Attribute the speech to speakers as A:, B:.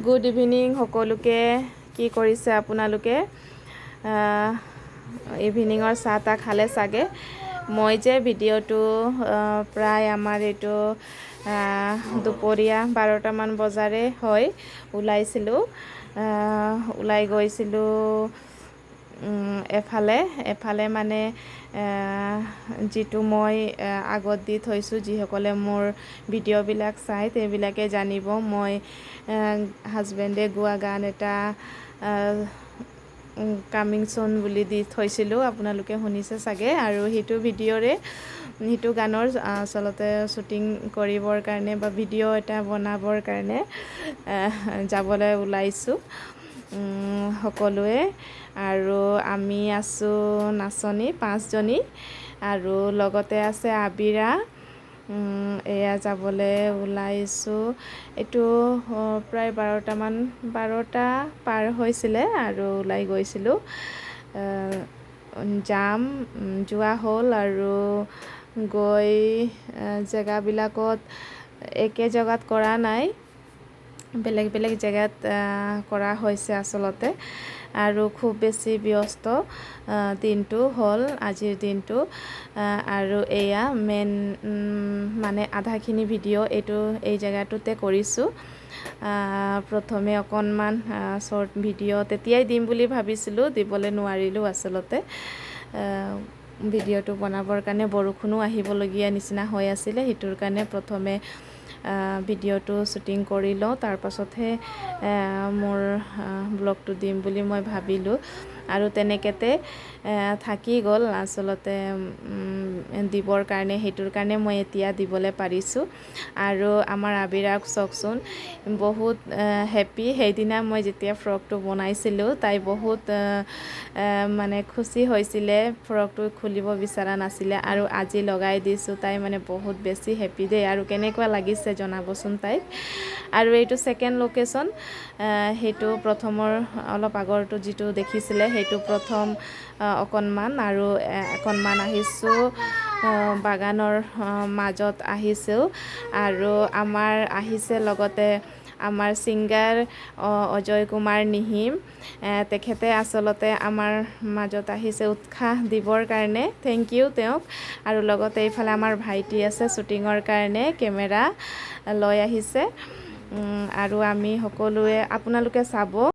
A: Good evening সকলোকে। কি কৰিছে আপোনালোকে? ইভিনিঙৰ চাহ তাহ খালে চাগে। মই যে ভিডিঅ'টো প্ৰায় আমাৰ এইটো দুপৰীয়া 12টামান বজাৰে হয় ওলাইছিলোঁ, ওলাই গৈছিলোঁ এফালে মানে যিটো মই আগত দি থৈছোঁ, যিসকলে মোৰ ভিডিঅ'বিলাক চাই তেওঁবিলাকে জানিব। মই হাজবেণ্ডে গোৱা গান এটা কামিং চুন বুলি দি থৈছিলোঁ, আপোনালোকে শুনিছে চাগে। আৰু সেইটো গানৰ আচলতে শ্বুটিং কৰিবৰ কাৰণে বা ভিডিঅ' এটা বনাবৰ কাৰণে যাবলৈ ওলাইছোঁ সকলোৱে। আৰু আমি আছোঁ নাচনী 5জনী, আৰু লগতে আছে আবিৰা। এয়া যাবলৈ ওলাইছোঁ। এইটো প্ৰায় 12টা পাৰ হৈছিলে আৰু ওলাই গৈছিলোঁ। যোৱা হ'ল আৰু গৈ জেগাবিলাকত একে জেগাত কৰা নাই, বেলেগ বেলেগ জেগাত কৰা হৈছে আচলতে। আৰু খুব বেছি ব্যস্ত দিনটো হ'ল আজিৰ দিনটো। আৰু এয়া মেইন মানে আধাখিনি ভিডিঅ' এই জেগাটোতে কৰিছোঁ। প্ৰথমে অকণমান শ্বৰ্ট ভিডিঅ' তেতিয়াই দিম বুলি ভাবিছিলোঁ, দিবলৈ নোৱাৰিলোঁ আচলতে। ভিডিঅ'টো বনাবৰ কাৰণে বৰষুণো আহিবলগীয়া নিচিনা হৈ আছিলে, সেইটোৰ কাৰণে প্ৰথমে ভিডিঅ'টো শ্বুটিং কৰি লওঁ, তাৰপাছতহে মোৰ ব্লগটো দিম বুলি মই ভাবিলোঁ। আৰু তেনেকেতে থাকি গ'ল আচলতে দিবৰ কাৰণে, সেইটোৰ কাৰণে মই এতিয়া দিবলৈ পাৰিছোঁ। আৰু আমাৰ আবিৰাক চাওকচোন, বহুত হেপ্পী। সেইদিনা মই যেতিয়া ফ্ৰকটো বনাইছিলোঁ, তাই বহুত মানে খুচি হৈছিলে, ফ্ৰকটো খুলিব বিচৰা নাছিলে। আৰু আজি লগাই দিছোঁ, তাই মানে বহুত বেছি হেপ্পী দেই। আৰু কেনেকুৱা লাগিছে জনাবচোন তাইক। আৰু এইটো ছেকেণ্ড লোকেশ্যন, সেইটো প্ৰথমৰ অলপ আগৰটো যিটো দেখিছিলে সেইটো প্ৰথম অকণমান, আৰু অকণমান আহিছোঁ বাগানৰ মাজত আহিছোঁ। আৰু আমাৰ আহিছে লগতে আমাৰ ছিংগাৰ অজয় কুমাৰ নিহিম, তেখেতে আচলতে আমাৰ মাজত আহিছে উৎসাহ দিবৰ কাৰণে। থেংক ইউ তেওঁক। আৰু লগতে এইফালে আমাৰ ভাইটি আছে, শ্বুটিঙৰ কাৰণে কেমেৰা লৈ আহিছে। আৰু আমি সকলোৱে, আপোনালোকে চাব।